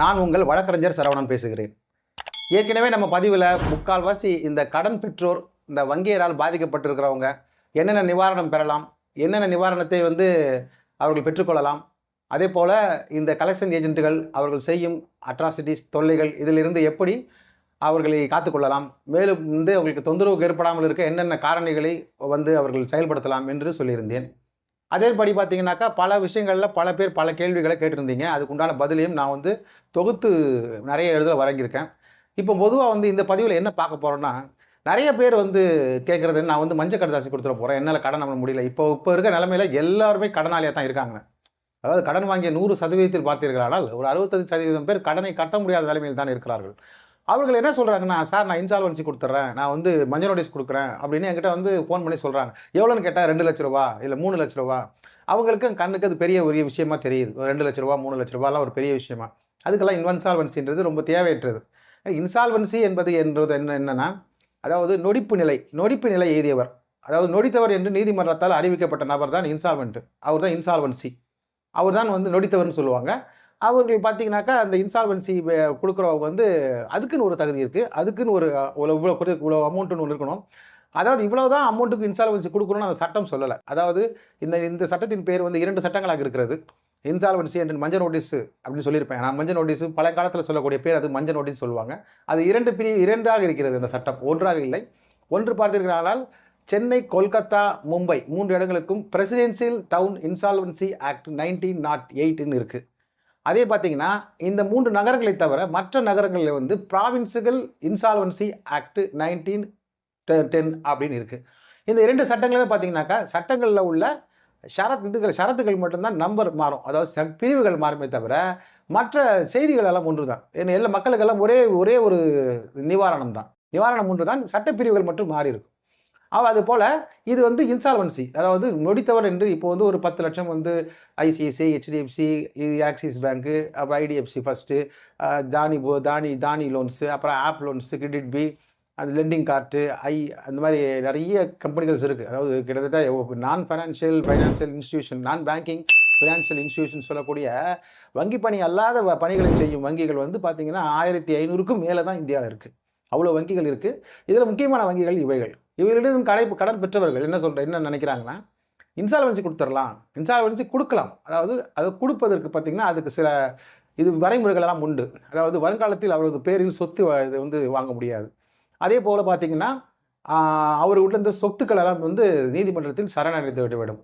நான் உங்கள் வழக்கறிஞர் சரவணன் பேசுகிறேன். ஏற்கனவே நம்ம பதிவில் முக்கால்வாசி இந்த கடன் பெற்றோர், இந்த வங்கியரால் பாதிக்கப்பட்டிருக்கிறவங்க என்னென்ன நிவாரணம் பெறலாம், என்னென்ன நிவாரணத்தை அவர்கள் பெற்றுக்கொள்ளலாம், அதே போல் இந்த கலெக்ஷன் ஏஜென்ட்டுகள் அவர்கள் செய்யும் அட்ராசிட்டிஸ், தொல்லைகள், இதிலிருந்து எப்படி அவர்களை காத்துக்கொள்ளலாம், மேலும் அவர்களுக்கு தொந்தரவு ஏற்படாமல் இருக்க என்னென்ன காரணிகளை அவர்கள் செயல்படுத்தலாம் என்று சொல்லியிருந்தேன். அதேபடி பார்த்தீங்கன்னாக்கா பல விஷயங்களில் பல பேர் பல கேள்விகளை கேட்டிருந்தீங்க. அதுக்குண்டான பதிலையும் நான் தொகுத்து நிறைய எழுத வழங்கியிருக்கேன். இப்போ பொதுவாக இந்த பதிவில் என்ன பார்க்க போகிறோன்னா, நிறைய பேர் கேட்குறது, நான் மஞ்சள் கடுதாசி கொடுத்துட போகிறேன், என்னால் கடன் பண்ண முடியல. இப்போ இருக்க நிலைமையில் எல்லாருமே கடனாளியாக தான் இருக்காங்க. அதாவது கடன் வாங்கிய 100% பார்த்தீர்களானால் ஒரு 65% பேர் கடனை கட்ட முடியாத நிலைமையில் தான் இருக்கிறார்கள். அவர்கள் என்ன சொல்கிறாங்கன்னா, சார் நான் இன்சால்வன்சி கொடுத்துட்றேன், நான் மஞ்சள் நோட்டீஸ் கொடுக்குறேன் அப்படின்னு என்கிட்ட ஃபோன் பண்ணி சொல்கிறாங்க. எவ்வளோன்னு கேட்டால் 2 லட்ச ரூபா இல்லை 3 லட்ச ரூபா. அவங்களுக்கு கண்ணுக்கு அது பெரிய ஒரு விஷயமா தெரியுது. 2 லட்ச ரூபா 3 லட்ச ரூபாலாம் ஒரு பெரிய விஷயமா. அதுக்கெல்லாம் இன்சால்வன்சின்றது ரொம்ப தேவையற்றது. இன்சால்வன்சி என்றது என்னன்னா, அதாவது நொடிப்பு நிலை எய்தியவர், அதாவது நொடித்தவர் என்று நீதிமன்றத்தால் அறிவிக்கப்பட்ட நபர் தான் இன்சால்வெண்ட். அவர் தான் இன்சால்வன்சி. அவர் தான் நொடித்தவர்னு சொல்லுவாங்க. அவர்கள் பார்த்தீங்கன்னாக்கா அந்த இன்சால்வன்சி கொடுக்குறவங்க அதுக்குன்னு ஒரு தகுதி இருக்குது, அதுக்குன்னு இவ்வளோ அமௌண்ட்டுன்னு ஒன்று இருக்கணும். அதாவது இவ்வளோதான் அமௌண்ட்டுக்கு இன்சால்வன்சி கொடுக்கணும்னு அந்த சட்டம் சொல்லலை. அதாவது இந்த சட்டத்தின் பேர் 2 சட்டங்களாக இருக்கிறது. இன்சால்வன்சி என்று மஞ்சள் நோட்டீஸ் அப்படின்னு சொல்லியிருப்பேன் நான். மஞ்சள் நோட்டீஸ் பல காலத்தில் சொல்லக்கூடிய பேர் அது மஞ்சள் நோட்டீஸ் சொல்லுவாங்க. அது 2ஆக இருக்கிறது அந்த சட்டம், ஒன்றாக இல்லை. ஒன்று பார்த்தீர்களானால் சென்னை, கொல்கத்தா, மும்பை 3 இடங்களுக்கும் பிரசிடென்சியல் டவுன் இன்சால்வன்சி ஆக்ட் 1908 இருக்குது. அதே பார்த்தீங்கன்னா இந்த 3 நகரங்களை தவிர மற்ற நகரங்களில் ப்ராவின்ஸுகள் இன்சால்வன்சி ஆக்ட் 1910 அப்படின்னு இருக்குது. இந்த 2 சட்டங்களுமே பார்த்தீங்கன்னாக்கா சட்டங்களில் உள்ள ஷரத்துகள் மட்டும்தான் நம்பர் மாறும், அதாவது பிரிவுகள் மாறுமே தவிர மற்ற செய்திகள் எல்லாம் ஒன்று தான். எல்லா மக்களுக்கெல்லாம் ஒரே ஒரு நிவாரணம் ஒன்று தான், சட்டப்பிரிவுகள் மட்டும் மாறி இருக்கும். அது போல் இது இன்சால்வன்சி, அதாவது நொடித்தவர் என்று இப்போ ஒரு 10 லட்சம் ஐசிஐசிஐ, ஹெச்டிஎஃப்சி, ஆக்சிஸ் பேங்க்கு, அப்புறம் ஐடிஎஃப்சி ஃபஸ்ட்டு, தானி லோன்ஸு, அப்புறம் ஆப் லோன்ஸு, கிரெடிட் பி, அது லெண்டிங் கார்ட்டு, அந்த மாதிரி நிறைய கம்பெனிகள்ஸ் இருக்குது. அதாவது கிட்டத்தட்ட ஃபைனான்சியல் இன்ஸ்டிடியூஷன், நான் பேங்கிங் ஃபினான்ஷியல் இன்ஸ்டிடியூஷன் சொல்லக்கூடிய வங்கி பணி அல்லாத பணிகளை செய்யும் வங்கிகள் பார்த்தீங்கன்னா 1500க்கும் மேலே தான் இந்தியாவில் இருக்குது. அவ்வளோ வங்கிகள் இருக்குது. இதில் முக்கியமான வங்கிகள் இவைகளிடம் கடன் பெற்றவர்கள் என்ன நினைக்கிறாங்கன்னா, இன்சால்வன்சி கொடுத்துடலாம், இன்சால்வன்சி கொடுக்கலாம். அதாவது அதை கொடுப்பதற்கு பார்த்தீங்கன்னா அதுக்கு சில வரைமுறைகள் எல்லாம் உண்டு. அதாவது வருங்காலத்தில் அவரது பேரில் சொத்து வாங்க முடியாது. அதே போல் பார்த்தீங்கன்னா அவர்களுடைய இந்த சொத்துக்கள் எல்லாம் நீதிமன்றத்தில் சரணடைந்து விட வேண்டும்,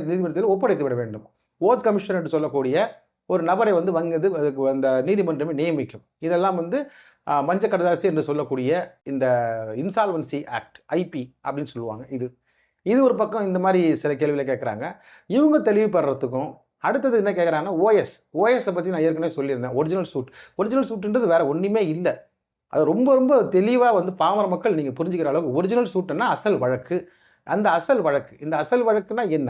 நீதிமன்றத்தில் ஒப்படைத்து விட வேண்டும். ஓத் கமிஷனர் என்று சொல்லக்கூடிய ஒரு நபரை அதுக்கு அந்த நீதிமன்றமே நியமிக்கும். இதெல்லாம் மஞ்சள் கடுதாசி என்று சொல்லக்கூடிய இந்த இன்சால்வன்சி ஆக்ட், ஐபி அப்படின்னு சொல்லுவாங்க. இது ஒரு பக்கம் இந்த மாதிரி சில கேள்விகளை கேட்குறாங்க. இவங்க தெளிவுபடுறதுக்கும் அடுத்தது என்ன கேட்குறாங்கன்னா, ஓஎஸை பற்றி நான் ஏற்கனவே சொல்லியிருந்தேன். ஒரிஜினல் சூட்டுன்றது வேற ஒன்றுமே இல்லை. அது ரொம்ப ரொம்ப தெளிவாக பாமர மக்கள் நீங்கள் புரிஞ்சுக்கிற அளவுக்கு ஒரிஜினல் சூட்டுன்னா அசல் வழக்கு. அந்த அசல் வழக்குன்னா என்ன?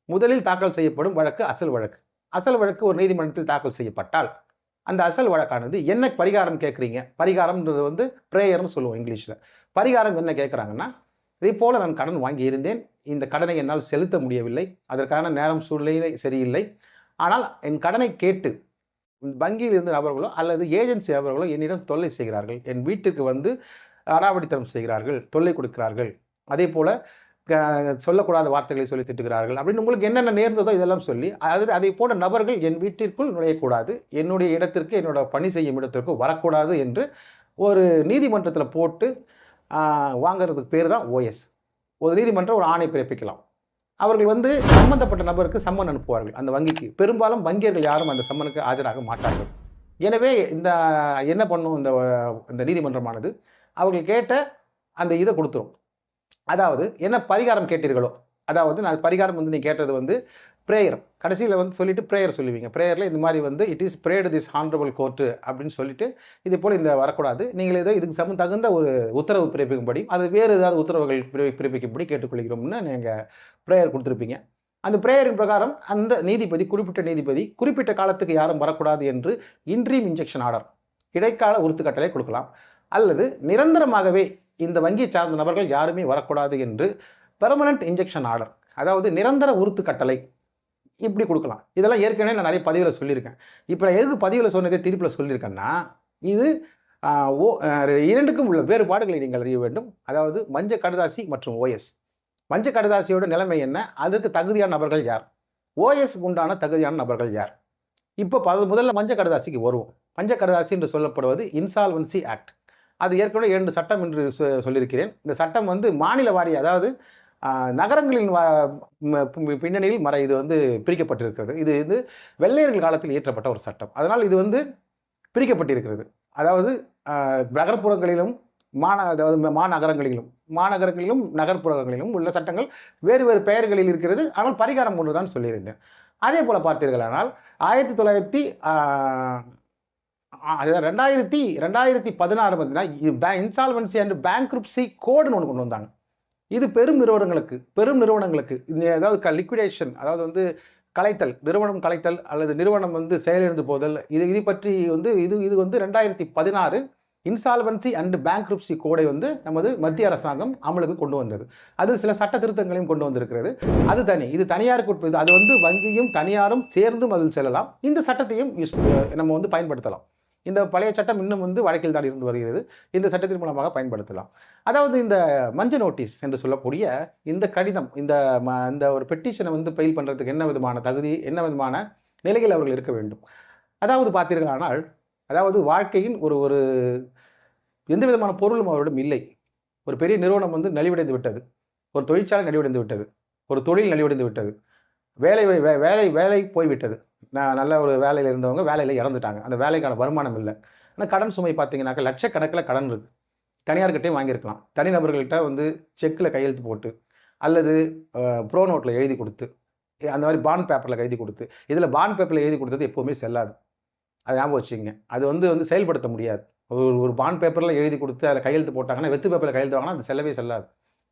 முதலில் தாக்கல் செய்யப்படும் வழக்கு அசல் வழக்கு ஒரு நீதிமன்றத்தில் தாக்கல் செய்யப்பட்டால் அந்த அசல் வழக்கானது என்ன பரிகாரம் கேட்குறீங்க? பரிகாரம்ன்றது ப்ரேயர்னு சொல்லுவோம் இங்கிலீஷில். பரிகாரம் என்ன கேட்குறாங்கன்னா, இதே போல் நான் கடன் வாங்கியிருந்தேன், இந்த கடனை என்னால் செலுத்த முடியவில்லை, அதற்கான நேரம் சூழ்நிலை சரியில்லை, ஆனால் என் கடனை கேட்டு வங்கியில் இருந்த நபர்களோ அல்லது ஏஜென்சி அவர்களோ என்னிடம் தொல்லை செய்கிறார்கள், என் வீட்டுக்கு அடாவடித்தனம் செய்கிறார்கள், தொல்லை கொடுக்கிறார்கள், அதே போல் சொல்லக்கூடாத வார்த்தைகளை சொல்லி திட்டுகிறார்கள் அப்படின்னு உங்களுக்கு என்னென்ன நேர்ந்ததோ இதெல்லாம் சொல்லி அதை போன்ற நபர்கள் என் வீட்டிற்குள் நுழையக்கூடாது, என்னுடைய இடத்திற்கு, என்னோட பணி செய்யும் இடத்திற்கு வரக்கூடாது என்று ஒரு நீதிமன்றத்தில் போட்டு வாங்கிறதுக்கு பேர் தான் ஓஎஸ். ஒரு நீதிமன்றம் ஒரு ஆணை பிறப்பிக்கலாம். அவர்கள் சம்பந்தப்பட்ட நபருக்கு சம்மன் அனுப்புவார்கள் அந்த வங்கிக்கு. பெரும்பாலும் வங்கியர்கள் யாரும் அந்த சம்மனுக்கு ஆஜராக மாட்டார்கள். எனவே என்ன பண்ணும் இந்த நீதிமன்றமானது, அவர்கள் கேட்ட அந்த இதை கொடுத்துரும். அதாவது என்ன பரிகாரம் கேட்டீர்களோ, அதாவது நான் பரிகாரம் நீங்கள் கேட்டது ப்ரேயர், கடைசியில் சொல்லிட்டு ப்ரேயர் சொல்லுவீங்க. ப்ரேயரில் இந்த மாதிரி it is prayed this honourable court அப்படின்னு சொல்லிட்டு இது போல் வரக்கூடாது, நீங்கள் ஏதோ இதுக்கு தகுந்த ஒரு உத்தரவு பிறப்பிக்கும்படி, அது வேறு ஏதாவது உத்தரவுகள் பிறப்பிக்கும்படி கேட்டுக்கொள்கிறோம்னு நீங்கள் ப்ரேயர் கொடுத்துருப்பீங்க. அந்த ப்ரேயரின் பிரகாரம் அந்த குறிப்பிட்ட காலத்துக்கு யாரும் வரக்கூடாது என்று இன்ட்ரீம் இன்ஜெக்ஷன் ஆர்டர், இடைக்கால உறுத்துக்கட்டளை கொடுக்கலாம். அல்லது நிரந்தரமாகவே இந்த வங்கியை சார்ந்த நபர்கள் யாருமே வரக்கூடாது என்று பெர்மனன்ட் இன்ஜெக்ஷன் ஆர்டர், அதாவது நிரந்தர உறுத்து கட்டளை இப்படி கொடுக்கலாம். இதெல்லாம் ஏற்கனவே நான் நிறைய பதிவில் சொல்லியிருக்கேன். இப்போ நான் எதுக்கு பதிவில் சொன்னதே திருப்பியில் சொல்லியிருக்கேன்னா, இது இரண்டுக்கும் உள்ள வேறுபாடுகளை நீங்கள் அறிய வேண்டும். அதாவது மஞ்ச கடுதாசி மற்றும் ஓஎஸ். மஞ்ச கடுதாசியோட நிலைமை என்ன? அதற்கு தகுதியான நபர்கள் யார்? ஓஎஸ்க்கு உண்டான தகுதியான நபர்கள் யார்? இப்போ முதல்ல மஞ்ச கடுதாசிக்கு வருவோம். மஞ்ச கடுதாசி என்று சொல்லப்படுவது இன்சால்வன்சி ஆக்ட். அது ஏற்கனவே 2 சட்டம் என்று சொல்லியிருக்கிறேன். இந்த சட்டம் வந்து மாநில வாரி, அதாவது நகரங்களின் பின்னணியில் இது வந்து பிரிக்கப்பட்டிருக்கிறது. இது வந்து வெள்ளையர்கள் காலத்தில் இயற்றப்பட்ட ஒரு சட்டம். அதனால் இது வந்து பிரிக்கப்பட்டிருக்கிறது. அதாவது நகர்ப்புறங்களிலும் அதாவது மாநகரங்களிலும் நகர்ப்புறங்களிலும் உள்ள சட்டங்கள் வேறு வேறு பெயர்களில் இருக்கிறது. ஆனால் பரிகாரம் ஒன்று தான் சொல்லியிருந்தேன். அதே போல பார்த்தீர்களானால் 2016 பார்த்தீங்கன்னா இன்சால்வன்சி அண்ட் பேங்க்ரப்சி கோடுன்னு ஒன்று கொண்டு வந்தாங்க. இது பெரும் நிறுவனங்களுக்கு அதாவது லிக்விடேஷன், அதாவது வந்து கலைத்தல், நிறுவனம் கலைத்தல் அல்லது நிறுவனம் வந்து செயலிழந்து போதல், இது பற்றி வந்து இது வந்து 2016 இன்சால்வன்சி அண்ட் பேங்க்ரப்சி கோடை வந்து நமது மத்திய அரசாங்கம் அமலுக்கு கொண்டு வந்தது. அது சில சட்ட திருத்தங்களையும் கொண்டு வந்திருக்கிறது. அது தனி, இது தனியாருக்கு உட்பது. அது வந்து வங்கியும் தனியாரும் சேர்ந்தும் அதில் செல்லலாம். இந்த சட்டத்தையும் நம்ம வந்து பயன்படுத்தலாம். இந்த பழைய சட்டம் இன்னும் வந்து வழக்கில் தான் இருந்து வருகிறது. இந்த சட்டத்தின் மூலமாக பயன்படுத்தலாம். அதாவது இந்த மஞ்ச நோட்டீஸ் என்று சொல்லக்கூடிய இந்த கடிதம், இந்த ஒரு பெட்டிஷனை வந்து ஃபைல் பண்ணுறதுக்கு என்ன விதமான தகுதி, என்ன விதமான நிலையில் அவர்கள் இருக்க வேண்டும்? அதாவது பார்த்தீர்களானால், அதாவது வாழ்க்கையின் ஒரு எந்த விதமான பொருளும் அவரிடம் இல்லை. ஒரு பெரிய நிறுவனம் வந்து நலிவடைந்து விட்டது, ஒரு தொழிற்சாலை நலிவடைந்து விட்டது, ஒரு தொழில் நலிவடைந்து விட்டது, வேலை போய்விட்டது. நல்ல ஒரு வேலையில் இருந்தவங்க வேலையில் இறந்துட்டாங்க. அந்த வேலைக்கான வருமானம் இல்லை. ஆனால் கடன் சுமை பார்த்தீங்கன்னாக்கா லட்சக்கணக்கில் கடன் இருக்குது. தனியார்கிட்டையும் வாங்கியிருக்கலாம். தனிநபர்கள்கிட்ட வந்து செக்கில் கையெழுத்து போட்டு அல்லது ப்ரோ நோட்டில் எழுதி கொடுத்து, அந்த மாதிரி பாண்ட் பேப்பரில் எழுதி கொடுத்து. இதில் பாண்ட் பேப்பரில் எழுதி கொடுத்தது எப்போவுமே செல்லாது. அது ஞாபகம் வச்சுங்க. அது வந்து செயல்படுத்த முடியாது. ஒரு பாண்ட் பேப்பரில் எழுதி கொடுத்து அதில் கையெழுத்து போட்டாங்கன்னா, வெத்து பேப்பரில் கையெழுத்து வாங்கினா அது செல்லவே செல்லாது.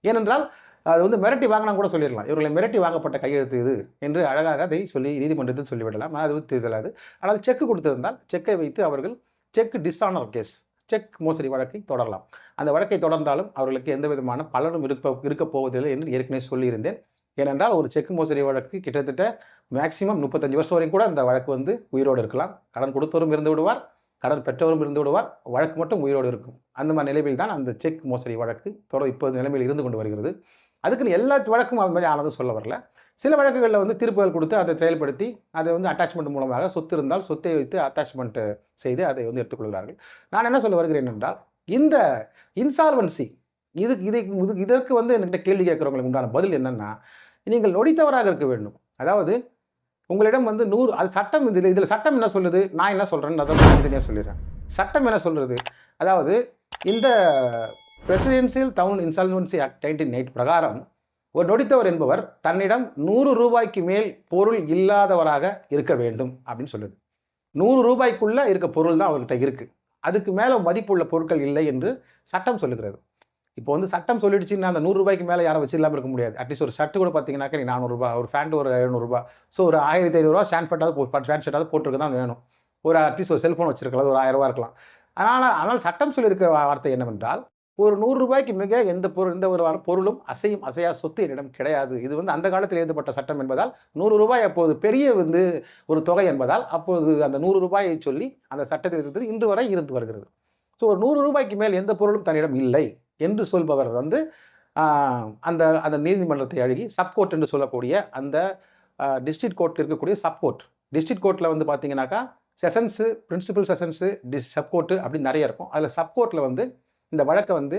ஏனென்றால் அது வந்து மிரட்டி வாங்கினா கூட சொல்லிடலாம், இவர்களை மிரட்டி வாங்கப்பட்ட கையெழுத்து இது என்று அழகாக அதை சொல்லி நீதிமன்றத்தில் சொல்லிவிடலாம். அது தெரிதலாது. ஆனால் செக் கொடுத்திருந்தால் செக்கை வைத்து அவர்கள் செக் டிஸ்ஆனர் கேஸ், செக் மோசடி வழக்கை தொடரலாம். அந்த வழக்கை தொடர்ந்தாலும் அவர்களுக்கு எந்த விதமான பலனும் இருக்க போவதில்லை என்று ஏற்கனவே சொல்லியிருந்தேன். ஏனென்றால் ஒரு செக் மோசடி வழக்கு கிட்டத்தட்ட மேக்சிமம் 35 வருஷம் வரைக்கும் கூட அந்த வழக்கு வந்து உயிரோடு இருக்கலாம். கடன் கொடுத்தவரும் இருந்து விடுவார், கடன் பெற்றவரும் இருந்து விடுவார், வழக்கு மட்டும் உயிரோடு இருக்கும். அந்த மாதிரி நிலையில் தான் அந்த செக் மோசடி வழக்கு இப்போது நிலைமையில் இருந்து கொண்டு வருகிறது. அதுக்குன்னு எல்லா வழக்கும் அது மாதிரி ஆனதும் சொல்ல வரல. சில வழக்குகளில் வந்து தீர்ப்புகள் கொடுத்து அதை செயல்படுத்தி அதை வந்து அட்டாச்மெண்ட் மூலமாக சொத்து இருந்தால் சொத்தை வைத்து அட்டாச்மெண்ட் செய்து அதை வந்து எடுத்துக்கொள்கிறார்கள். நான் என்ன சொல்ல வருகிறேன் என்றால், இந்த இன்சால்வன்சி இதற்கு வந்து என்கிட்ட கேள்வி கேட்குறவங்களுக்கு உண்டான பதில் என்னன்னா, நீங்கள் நொடித்தவராக இருக்க வேண்டும். அதாவது உங்களிடம் வந்து 100 அது சட்டம், இதில் சட்டம் என்ன சொல்லுது, நான் என்ன சொல்கிறேன்னு அதை தனியாக சொல்லிடுறேன். சட்டம் என்ன சொல்கிறது, அதாவது இந்த பிரசிடென்சியல் டவுன் இன்சால்வன்சி ஆக்ட் 1908 பிரகாரம் ஒரு நொடித்தவர் என்பவர் தன்னிடம் 100 ரூபாய்க்கு மேல் பொருள் இல்லாதவராக இருக்க வேண்டும் அப்படின்னு சொல்லுது. 100 ரூபாய்க்குள்ள இருக்க பொருள் தான் அவர்கிட்ட இருக்குது. அதுக்கு மேலே மதிப்புள்ள பொருட்கள் இல்லை என்று சட்டம் சொல்லுகிறது. இப்போ வந்து சட்டம் சொல்லிடுச்சுன்னா அந்த 100 ரூபாய்க்கு மேலே யாரும் வச்சு இல்லாமல் இருக்க முடியாது. அட்லீஸ்ட் ஒரு ஷர்ட் கூட பார்த்தீங்கன்னாக்கா 400 ரூபா, ஒரு பேண்ட் ஒரு 700 ரூபா. ஸோ ஒரு 1500 ரூபா பேண்ட் ஷர்ட்டாவது போட்டிருக்க தான் வேணும். ஒரு அட்லீஸ்ட் ஒரு செல்ஃபோன் வச்சிருக்கலாம், ஒரு 1000 ரூபா இருக்கலாம். ஆனால் சட்டம் சொல்லியிருக்க வார்த்தை என்னவென்றால், ஒரு 100 ரூபாய்க்கு மிக எந்த ஒரு பொருளும் அசையா சொத்து என்னிடம் கிடையாது. இது வந்து அந்த காலத்தில் எழுதப்பட்ட சட்டம் என்பதால் 100 ரூபாய் அப்போது பெரிய வந்து ஒரு தொகை என்பதால் அப்போது அந்த 100 ரூபாயை சொல்லி அந்த சட்டத்தில் இருந்தது, இன்று வரை இருந்து வருகிறது. ஸோ ஒரு 100 ரூபாய்க்கு மேல் எந்த பொருளும் தன்னிடம் இல்லை என்று சொல்பவர் வந்து அந்த நீதிமன்றத்தை அணுகி சப்கோர்ட் என்று சொல்லக்கூடிய அந்த டிஸ்ட்ரிக்ட் கோர்ட்டில் இருக்கக்கூடிய சப்கோர்ட், டிஸ்ட்ரிக்ட் கோர்ட்டில் வந்து பார்த்தீங்கன்னாக்கா செஷன்ஸு, பிரின்சிபல் செஷன்ஸு, சப்கோர்ட்டு அப்படின்னு நிறைய இருக்கும். அதில் சப்கோர்ட்டில் வந்து இந்த வழக்கை வந்து,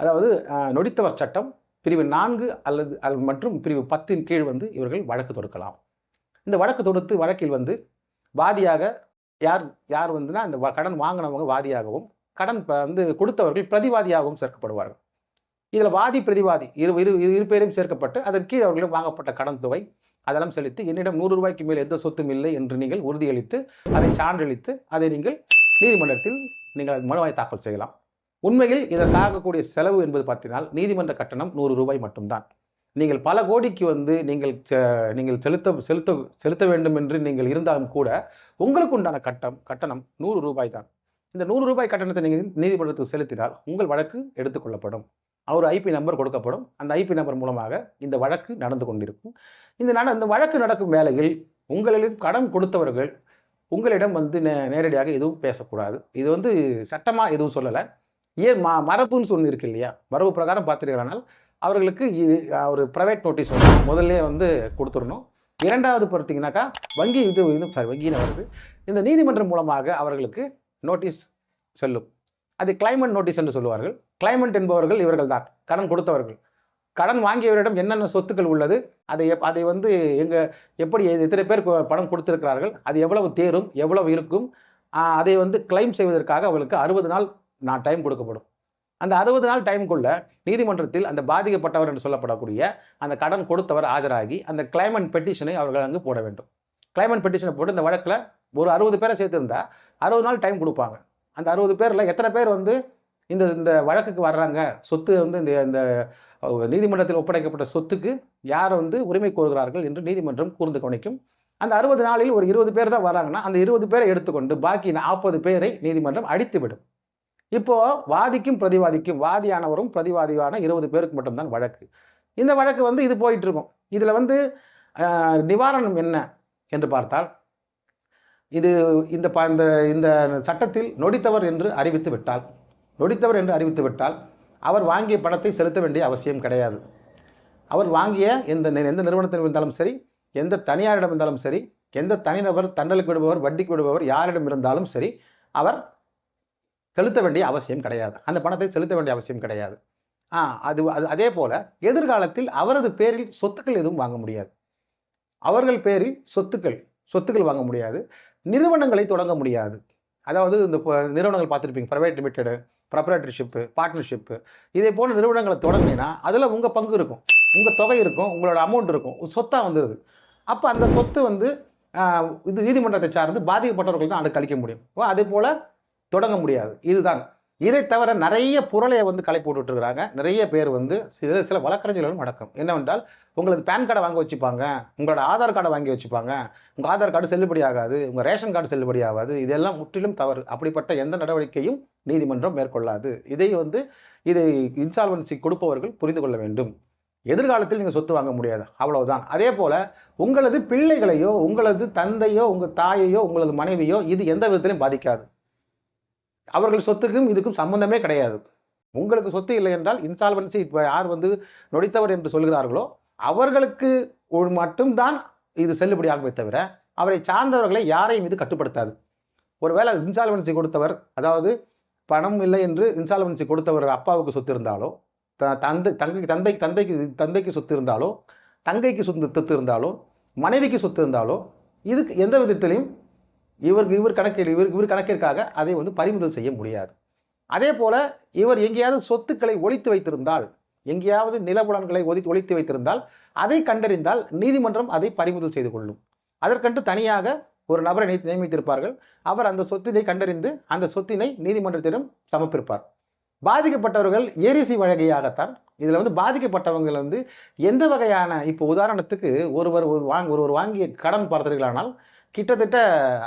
அதாவது நொடித்தவர் சட்டம் பிரிவு 4 மற்றும் பிரிவு 10 கீழ் வந்து இவர்கள் வழக்கு தொடுக்கலாம். இந்த வழக்கு தொடுத்து வழக்கில் வந்து வாதியாக யார் வந்துன்னா அந்த கடன் வாங்கினவங்க வாதியாகவும், கடன் வந்து கொடுத்தவர்கள் பிரதிவாதியாகவும் சேர்க்கப்படுவார்கள். இதில் வாதி பிரதிவாதி இரு பேரும் சேர்க்கப்பட்டு அதன் கீழ் அவர்களும் வாங்கப்பட்ட கடன் தொகை அதெல்லாம் செலுத்தி என்னிடம் 100 ரூபாய்க்கு மேல் எந்த சொத்தும் இல்லை என்று நீங்கள் உறுதியளித்து அதை சான்றளித்து அதை நீங்கள் நீதிமன்றத்தில் நீங்கள் மனுவை தாக்கல் செய்யலாம். உண்மையில் இதற்காகக்கூடிய செலவு என்பது பார்த்தீங்கன்னா நீதிமன்ற கட்டணம் 100 ரூபாய் மட்டும்தான். நீங்கள் பல கோடிக்கு வந்து நீங்கள் செலுத்த வேண்டும் என்று நீங்கள் இருந்தாலும் கூட உங்களுக்கு உண்டான கட்டணம் 100 ரூபாய் தான். இந்த 100 ரூபாய் கட்டணத்தை நீங்கள் நீதிமன்றத்துக்கு செலுத்தினால் உங்கள் வழக்கு எடுத்துக்கொள்ளப்படும். ஒரு ஐபி நம்பர் கொடுக்கப்படும். அந்த ஐபி நம்பர் மூலமாக இந்த வழக்கு நடந்து கொண்டிருக்கும். இந்த வழக்கு நடக்கும் வேளையில் உங்களிடம் கடன் கொடுத்தவர்கள் உங்களிடம் வந்து நேரடியாக எதுவும் பேசக்கூடாது. இது வந்து சட்டமா எதுவும் சொல்லல. ஏன் மரபுன்னு ஒண்ணு இருக்கு இல்லையா? மரபு பிரகாரம் பார்த்துட்டீங்களானால், அவர்களுக்கு ஒரு பிரைவேட் நோட்டீஸ் ஒண்ணு முதல்லயே வந்து குடுத்துறணும். 2வது பார்த்தீங்கன்னாக்கா, வங்கி வங்கின்னு வருது. இந்த நீதிமன்றம் மூலமாக அவர்களுக்கு நோட்டீஸ் செல்லும். அது கிளைமன்ட் நோட்டீஸ் என்று சொல்லுவார்கள். கிளைமன்ட் என்பவர்கள் இவர்கள் தான். கடன் கொடுத்தவர்கள். கடன் வாங்கியவரிடம் என்னென்ன சொத்துக்கள் உள்ளது, அதை வந்து எப்படி எத்தனை பேர் பணம் கொடுத்திருக்கிறார்கள், அது எவ்வளவு தேரும், எவ்வளவு இருக்கும், அதை வந்து கிளைம் செய்வதற்காக அவர்களுக்கு 60 நாள் டைம் கொடுக்கப்படும். அந்த 60 நாள் டைமுக்குள்ள நீதிமன்றத்தில் அந்த பாதிக்கப்பட்டவர் என்று சொல்லப்படக்கூடிய அந்த கடன் கொடுத்தவர் ஆஜராகி அந்த கிளைமன்ட் பெட்டிஷனை அவர்கள் அங்கு போட வேண்டும். கிளைமன்ட் பெட்டிஷனை போட்டு இந்த வழக்கில் ஒரு 60 பேரை சேர்த்திருந்தா 60 நாள் டைம் கொடுப்பாங்க. அந்த 60 பேரில் எத்தனை பேர் வந்து இந்த வழக்குக்கு வர்றாங்க, சொத்து வந்து இந்த நீதிமன்றத்தில் ஒப்படைக்கப்பட்ட சொத்துக்கு யார் வந்து உரிமை கோருகிறார்கள் என்று நீதிமன்றம் கூர்ந்து கவனிக்கும். அந்த 60 நாளில் ஒரு 20 பேர் தான் வராங்கன்னா அந்த 20 பேரை எடுத்துக்கொண்டு பாக்கி 40 பேரை நீதிமன்றம் அடித்துவிடும். இப்போ வாதிக்கும் பிரதிவாதிக்கும், வாதியானவரும் பிரதிவாதியான 20 பேருக்கு மட்டும்தான் வழக்கு. இந்த வழக்கு வந்து இது போயிட்டு இருக்கும். இதுல வந்து நிவாரணம் என்ன என்று பார்த்தால், இது இந்த இந்த சட்டத்தில் நொடித்தவர் என்று அறிவித்து விட்டால் அவர் வாங்கிய பணத்தை செலுத்த வேண்டிய அவசியம் கிடையாது. அவர் வாங்கிய எந்த நிறுவனத்தில் இருந்தாலும் சரி, எந்த தனியாரிடம் இருந்தாலும் சரி, எந்த தனிநபர் தண்டலுக்கு விடுபவர், வட்டிக்கு விடுபவர் யாரிடம் இருந்தாலும் சரி, அவர் செலுத்த வேண்டிய அவசியம் கிடையாது. அந்த பணத்தை செலுத்த வேண்டிய அவசியம் கிடையாது. அதே போல எதிர்காலத்தில் அவரது பேரில் சொத்துக்கள் எதுவும் வாங்க முடியாது. அவர்கள் பேரில் சொத்துக்கள் வாங்க முடியாது. நிறுவனங்களை தொடங்க முடியாது. அதாவது இந்த நிறுவனங்கள் பார்த்துருப்பீங்க, பிரைவேட் லிமிடெடு, ப்ரொப்ரைட்டர்ஷிப்பு, பார்ட்னர்ஷிப்பு, இதே போல நிறுவனங்களை தொடங்கினீங்கன்னா அதில் உங்கள் பங்கு இருக்கும், உங்கள் தொகை இருக்கும், உங்களோட அமௌண்ட் இருக்கும், சொத்தாக வந்துடுது. அப்போ அந்த சொத்து வந்து இது நீதிமன்றத்தை சார்ந்து பாதிக்கப்பட்டவர்கள் தான் அங்கே கழிக்க முடியும். அதே போல் தொடங்க முடியாது. இதுதான். இதை தவிர நிறைய புரளையை வந்து களை போட்டுட்டு இருக்கிறாங்க. நிறைய பேர் வந்து சில வழக்கறிஞர்களும் அடக்கம். என்னவென்றால், உங்களது பேன் கார்டை வாங்க வச்சுப்பாங்க, உங்களோட ஆதார் கார்டை வாங்கி வச்சுப்பாங்க, உங்கள் ஆதார் கார்டு செல்லுபடி ஆகாது, உங்கள் ரேஷன் கார்டு செல்லுபடி ஆகாது. இதெல்லாம் முற்றிலும் தவறு. அப்படிப்பட்ட எந்த நடவடிக்கையும் நீதிமன்றம் மேற்கொள்ளாது. இதை இன்சால்வன்சி கொடுப்பவர்கள் புரிந்து கொள்ள வேண்டும். எதிர்காலத்தில் நீங்கள் சொத்து வாங்க முடியாது, அவ்வளவுதான். அதே போல உங்களது பிள்ளைகளையோ, உங்களது தந்தையோ, உங்கள் தாயையோ, உங்களது மனைவியோ இது எந்த விதத்திலையும் பாதிக்காது. அவர்கள் சொத்துக்கும் இதுக்கும் சம்பந்தமே கிடையாது. உங்களுக்கு சொத்து இல்லை என்றால் இன்சால்வன்சி இப்போ யார் வந்து நொடித்தவர் என்று சொல்கிறார்களோ அவர்களுக்கு மட்டும்தான் இது செல்லுபடியாகவே தவிர அவரை சார்ந்தவர்களை யாரையும் இது கட்டுப்படுத்தாது. ஒருவேளை இன்சால்வன்சி கொடுத்தவர், அதாவது பணம் இல்லை என்று இன்சால்வன்சி கொடுத்தவர் அப்பாவுக்கு சொத்து இருந்தாலோ, தந்தைக்கு சொத்து இருந்தாலோ, தங்கைக்கு சொத்து இருந்தாலோ, மனைவிக்கு சொத்து இருந்தாலோ, இதுக்கு எந்த விதத்திலையும் இவர் கணக்கிற்காக அதை வந்து பறிமுதல் செய்ய முடியாது. அதே போல இவர் எங்கேயாவது சொத்துக்களை ஒளித்து வைத்திருந்தால், எங்கேயாவது நிலபுலன்களை ஒளித்து வைத்திருந்தால் அதை கண்டறிந்தால் நீதிமன்றம் அதை பறிமுதல் செய்து கொள்ளும். அதற்கென்று தனியாக ஒரு நபரை நியமித்திருப்பார்கள். அவர் அந்த சொத்தினை கண்டறிந்து அந்த சொத்தினை நீதிமன்றத்திடம் சமர்ப்பிப்பார். பாதிக்கப்பட்டவர்கள் ஏரிசி வழக்கையாகத்தான். இதுல வந்து பாதிக்கப்பட்டவர்கள் வந்து எந்த வகையான, இப்போ உதாரணத்துக்கு ஒருவர் வாங்கிய கடன் பார்த்தீர்களானால் கிட்டத்தட்ட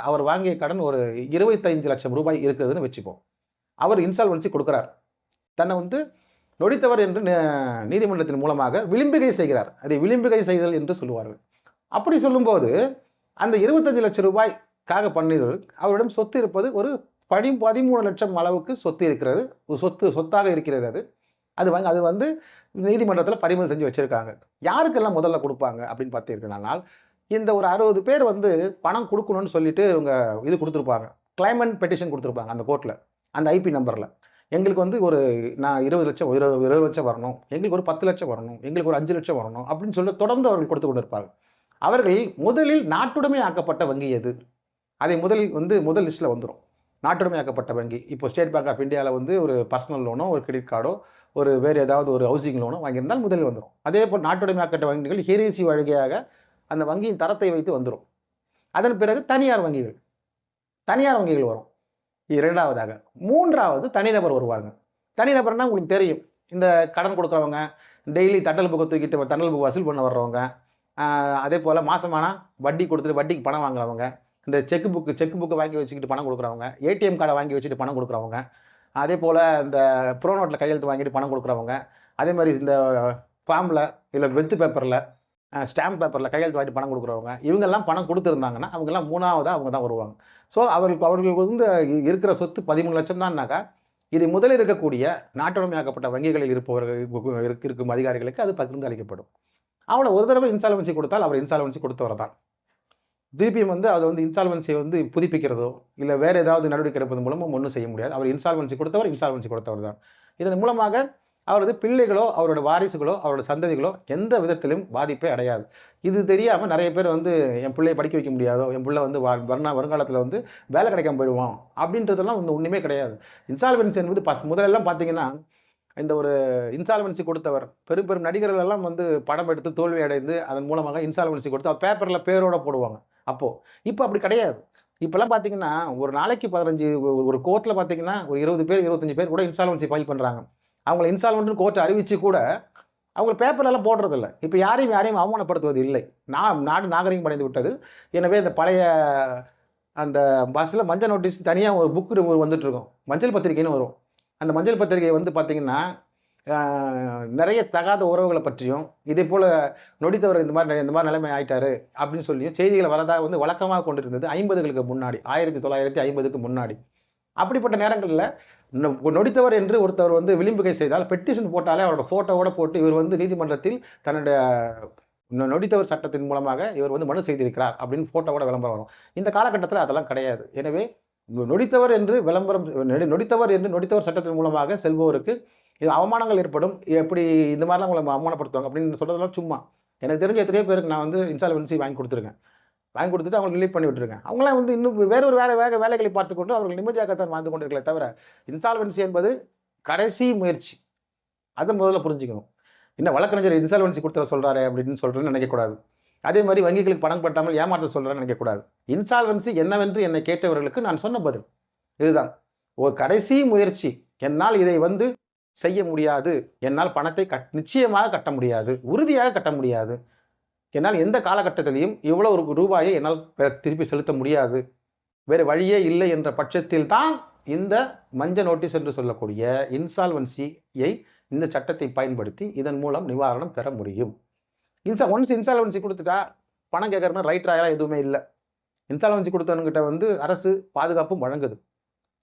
அவர் வாங்கிய கடன் ஒரு 25 லட்சம் ரூபாய் இருக்குதுன்னு வச்சுப்போம். அவர் இன்சால்வன்சி கொடுக்கிறார். தன்னை வந்து நொடித்தவர் என்று நீதிமன்றத்தின் மூலமாக விளிம்பிகை செய்கிறார். அதை விளிம்பிகை செய்தல் என்று சொல்லுவார்கள். அப்படி சொல்லும்போது அந்த 25 லட்சம் ரூபாய்க்காக பண்ணிடுவது அவரிடம் சொத்து இருப்பது ஒரு 13 லட்சம் அளவுக்கு சொத்து இருக்கிறது. சொத்தாக இருக்கிறது. அது வந்து நீதிமன்றத்தில் பறிமுதல் செஞ்சு வச்சிருக்காங்க. யாருக்கெல்லாம் முதல்ல கொடுப்பாங்க அப்படின்னு பார்த்தீங்கன்னா, இந்த ஒரு 60 பேர் வந்து பணம் கொடுக்கணும்னு சொல்லிட்டு இவங்க இது கொடுத்துருப்பாங்க, கிளைமன்ட் பெட்டிஷன் கொடுத்துருப்பாங்க அந்த கோர்ட்டில், அந்த ஐபி நம்பரில். எங்களுக்கு வந்து நான் 20 லட்சம் வரணும், எங்களுக்கு ஒரு 10 லட்சம் வரணும், எங்களுக்கு ஒரு 5 லட்சம் வரணும் அப்படின்னு சொல்லி தொடர்ந்து அவர்கள் கொடுத்து கொண்டு இருப்பார்கள். அவர்கள் முதலில் நாட்டுடைமை ஆக்கப்பட்ட வங்கி எது, அதை முதல் லிஸ்ட்டில் வந்துடும். நாட்டுடைமை ஆக்கப்பட்ட வங்கி இப்போ ஸ்டேட் பேங்க் ஆஃப் இந்தியாவில் வந்து ஒரு பர்சனல் லோனோ, ஒரு கிரெடிட் கார்டோ, ஒரு வேறு ஏதாவது ஒரு ஹவுசிங் லோனோ வாங்கியிருந்தால் முதலில் வந்துடும். அதே போல் நாட்டுடைமை ஆக்கப்பட்ட வங்கிகள் ஹெரிசி வழியாக அந்த வங்கியின் தரத்தை வைத்து வந்துடும். அதன் பிறகு தனியார் வங்கிகள் வரும். இரண்டாவதாக. மூன்றாவது தனிநபர் வருவாங்க. தனிநபர்னா உங்களுக்கு தெரியும், இந்த கடன் கொடுக்குறவங்க, டெய்லி தண்டல் புக்கை தூக்கிட்டு தண்டல் புக் வசூல் பண்ண வர்றவங்க, அதே போல் மாதமானால் வட்டி கொடுத்துட்டு வட்டிக்கு பணம் வாங்குறவங்க, இந்த செக் புக்கு வாங்கி வச்சுக்கிட்டு பணம் கொடுக்குறவங்க, ஏடிஎம் கார்டை வாங்கி வச்சுட்டு பணம் கொடுக்குறவங்க, அதே போல் இந்த ப்ரோ நோட்டில் கையெழுத்து வாங்கிட்டு பணம் கொடுக்குறவங்க, அதே மாதிரி இந்த ஃபார்மில் இல்லை வெத்து பேப்பரில் ஸ்டாம்ப் பேப்பரில் கையெழுத்து வாங்கி பணம் கொடுக்குறவங்க, இவங்கெல்லாம் பணம் கொடுத்துருந்தாங்கன்னா அவங்கெல்லாம் மூணாவதாக அவங்க தான் வருவாங்க. ஸோ அவர்களுக்கு வந்து இருக்கிற சொத்து 13 லட்சம் தான்னாக்கா, இது முதலில் இருக்கக்கூடிய நாட்டுடைமையாக்கப்பட்ட வங்கிகளில் இருப்பவர்கள் இருக்கும் அதிகாரிகளுக்கு அது பகிர்ந்து அளிக்கப்படும். அவளை ஒரு தடவை இன்சால்வன்சி கொடுத்தால் அவர் இன்சால்வன்சி கொடுத்தவரை தான். திருப்பியும் வந்து அதை வந்து இன்சால்வன்சியை வந்து புதுப்பிக்கிறதோ இல்லை வேறு ஏதாவது நடவடிக்கை எடுப்பது மூலமும் ஒன்றும் செய்ய முடியாது. அவர் இன்சால்வன்சி கொடுத்தவர் தான். இதன் மூலமாக அவரது பிள்ளைகளோ அவரோட வாரிசுகளோ அவரோட சந்ததிகளோ எந்த விதத்திலும் பாதிப்பே அடையாது. இது தெரியாமல் நிறைய பேர் வந்து என் பிள்ளையை படிக்க வைக்க முடியாதோ, என் பிள்ளை வந்து வருங்காலத்தில் வந்து வேலை கிடைக்காம போயிடுவோம் அப்படின்றதெல்லாம் வந்து ஒன்றுமே கிடையாது. இன்சால்வன்சி என்பது முதலெல்லாம் பார்த்தீங்கன்னா, இந்த ஒரு இன்சால்வன்சி கொடுத்தவர் பெரும் பெரும் நடிகர்கள் எல்லாம் வந்து படம் எடுத்து தோல்வி அடைந்து அதன் மூலமாக இன்சால்வன்சி கொடுத்து அவர் பேப்பரில் பேரோட போடுவாங்க. இப்போ அப்படி கிடையாது. இப்போல்லாம் பார்த்தீங்கன்னா ஒரு நாளைக்கு 15 ஒரு கோர்ட்டில் பார்த்தீங்கன்னா ஒரு 20 பேர் 25 பேர் கூட இன்சால்வன்சி ஃபைல் பண்ணுறாங்க. அவங்கள இன்சால்வென்ட்னு கோர்ட் அறிவிச்சு கூட அவங்க பேப்பர்லாம் போடுறதில்ல. இப்போ யாரையும் அவமானப்படுத்துவது இல்லை. நாடு நாகரிகம் அடைந்து விட்டது. எனவே இந்த பழைய அந்த பஸ்ஸில் மஞ்சள் நோட்டீஸ் தனியாக ஒரு புக்கு வந்துட்டு இருக்கும், மஞ்சள் பத்திரிகைன்னு வரும். அந்த மஞ்சள் பத்திரிகை வந்து பார்த்திங்கன்னா நிறைய தகாத உறவுகளை பற்றியும் இதே போல் நொடித்தவர் இந்த மாதிரி நிலைமை ஆயிட்டாரு அப்படின்னு சொல்லியும் செய்திகள் வரதாக வந்து வழக்கமாக கொண்டிருந்தது 50களுக்கு முன்னாடி, 1950க்கு முன்னாடி. அப்படிப்பட்ட நேரங்களில் நொடித்தவர் என்று ஒருத்தவர் வந்து விளிம்புகை செய்தால் பெட்டிஷன் போட்டாலே அவரோட ஃபோட்டோவோட போட்டு இவர் வந்து நீதிமன்றத்தில் தன்னுடைய நொடித்தவர் சட்டத்தின் மூலமாக இவர் வந்து மனு செய்திருக்கிறார் அப்படின்னு ஃபோட்டோவோட விளம்பரம் வரும். இந்த காலகட்டத்தில் அதெல்லாம் கிடையாது. எனவே நொடித்தவர் என்று நொடித்தவர் சட்டத்தின் மூலமாக செல்பவருக்கு இது அவமானங்கள் ஏற்படும். எப்படி இந்த மாதிரிலாம் உங்களை அவமானப்படுத்துவாங்க அப்படின்னு சொல்கிறதெல்லாம் சும்மா. எனக்கு தெரிஞ்ச எத்தனையோ பேருக்கு நான் வந்து இன்சால்வன்சி வாங்கி கொடுத்துட்டு அவங்களை ரிலீவ் பண்ணி விட்டுருக்கேன். அவங்களாம் வந்து இன்னும் வேறொரு வேலைகளை பார்த்துக்கொண்டு அவர்கள் நிம்மதியாகத்தான் வாழ்ந்து கொண்டிருக்கலே தவிர, இன்சால்வன்சி என்பது கடைசி முயற்சி. அதை முதல்ல புரிஞ்சுக்கணும். என்ன வழக்கறிஞர் இன்சால்வன்சி கொடுத்துட சொல்கிறாரு அப்படின்னு சொல்கிறேன்னு நினைக்கக்கூடாது. அதே மாதிரி வங்கிகளுக்கு பணம் கட்டாமல் ஏமாற்ற சொல்கிறேன்னு நினைக்கக்கூடாது. இன்சால்வன்சி என்னவென்று என்னை கேட்டவர்களுக்கு நான் சொன்ன பதில் இதுதான். ஒரு கடைசி முயற்சி. என்னால் இதை வந்து செய்ய முடியாது, என்னால் பணத்தை நிச்சயமாக கட்ட முடியாது, உறுதியாக கட்ட முடியாது, என்னால் எந்த காலகட்டத்திலையும் இவ்வளோ ஒரு ரூபாயை என்னால் திருப்பி செலுத்த முடியாது, வேறு வழியே இல்லை என்ற பட்சத்தில் தான் இந்த மஞ்சள் நோட்டீஸ் என்று சொல்லக்கூடிய இன்சால்வன்சியை இந்த சட்டத்தை பயன்படுத்தி இதன் மூலம் நிவாரணம் பெற முடியும். ஒன்ஸ் இன்சால்வன்சி கொடுத்துட்டா பணம் கேட்குற ரைட் ராயெல்லாம் எதுவுமே இல்லை. இன்சால்வன்சி கொடுத்தவங்கிட்ட வந்து அரசு பாதுகாப்பும் வழங்குது.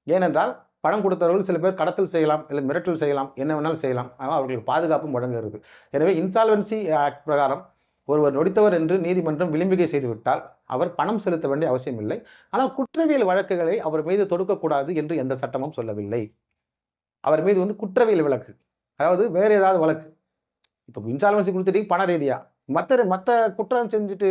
ஏனென்றால் பணம் கொடுத்தவர்கள் சில பேர் கடத்தல் செய்யலாம், இல்லை மிரட்டல் செய்யலாம், என்ன வேணாலும் செய்யலாம். ஆனால் அவர்களுக்கு பாதுகாப்பும் வழங்குகிறது. எனவே இன்சால்வன்சி ஆக்ட் பிரகாரம் ஒருவர் நொடித்தவர் என்று நீதிமன்றம் விளிம்பிகை செய்துவிட்டால் அவர் பணம் செலுத்த வேண்டிய அவசியம் இல்லை. ஆனால் குற்றவியல் வழக்குகளை அவர் மீது தொடுக்கக்கூடாது என்று எந்த சட்டமும் சொல்லவில்லை. அவர் மீது வந்து குற்றவியல் வழக்கு, அதாவது வேறு ஏதாவது வழக்கு, இப்போ இன்சால்வன்சி கொடுத்துட்டீங்க பண ரீதியாக, மற்ற குற்றம் செஞ்சுட்டு